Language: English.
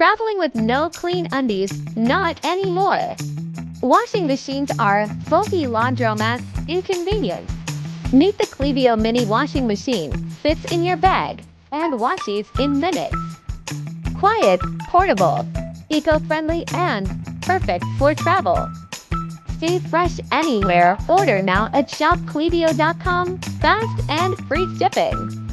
Traveling with no clean undies? Not anymore. Washing machines are bulky laundromats, inconvenient. Meet the Clivio Mini Washing Machine. Fits in your bag and washes in minutes. Quiet, portable, eco-friendly, and perfect for travel. Stay fresh anywhere. Order now at shopclivio.com. Fast and free shipping.